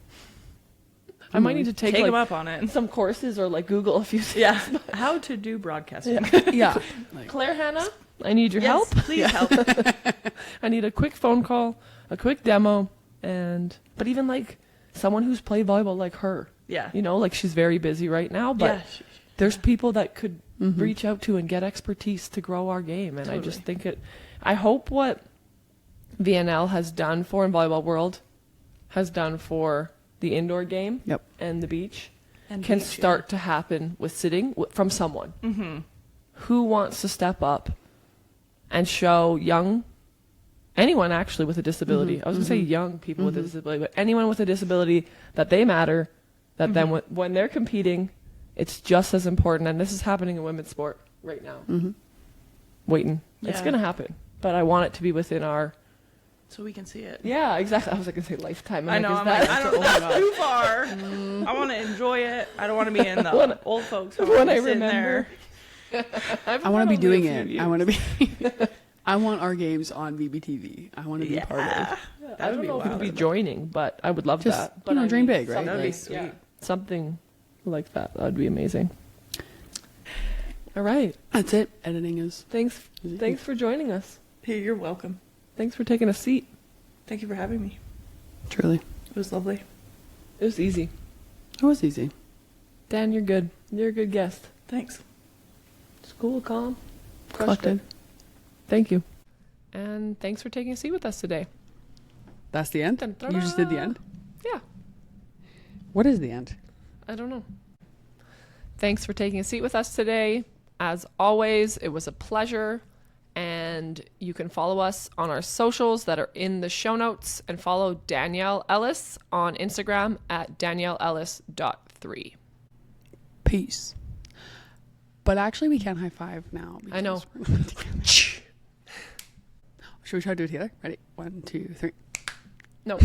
I might need to take them like up on it. some courses or like Google a few things. Yeah. How to do broadcasting. Yeah. Like- Claire Hannah, I need your help. Yes, please help. I need a quick phone call, a quick demo, but even like someone who's played volleyball like her. Yeah. You know, like she's very busy right now, but Yeah. there's people that could reach out to and get expertise to grow our game. And I just think I hope what VNL has done for in volleyball world has done for the indoor game Yep. and the beach And can beach, start to happen with sitting from someone who wants to step up and show anyone actually with a disability. I was going to say young people with a disability, but anyone with a disability that they matter, that then when they're competing, it's just as important. And this is happening in women's sport right now. Waiting. It's Yeah. going to happen, but I want it to be within our, so we can see it. yeah, exactly. I was like going to say lifetime. I know. Is I'm that- like, I don't that's too far. I want to enjoy it. I don't want to be in the old folks home. when I sitting remember. there. I want to be doing it. I want to be. I want our games on VBTV. I want to be part of. I don't be know if wild. we'd be joining, but I would love Just that. But dream big, right? That'd be Like, sweet. Yeah, something like that. That would be amazing. All right. that's it. Editing is. Thanks for joining us. Hey, you're welcome. Thanks for taking a seat. Thank you for having me. Truly. It was lovely. It was easy. It was easy. Dan, you're good. You're a good guest. Thanks. It's cool, calm, Collected. Thank you. And thanks for taking a seat with us today. That's the end. Dun, You just did the end. Yeah. What is the end? I don't know. Thanks for taking a seat with us today. As always, it was a pleasure. And you can follow us on our socials that are in the show notes and follow Danielle Ellis on Instagram at danielleellis.3. Peace. But actually, we can't high five now. I know. because we're not together. Should we try to do it together? Ready? 1, 2, 3. No.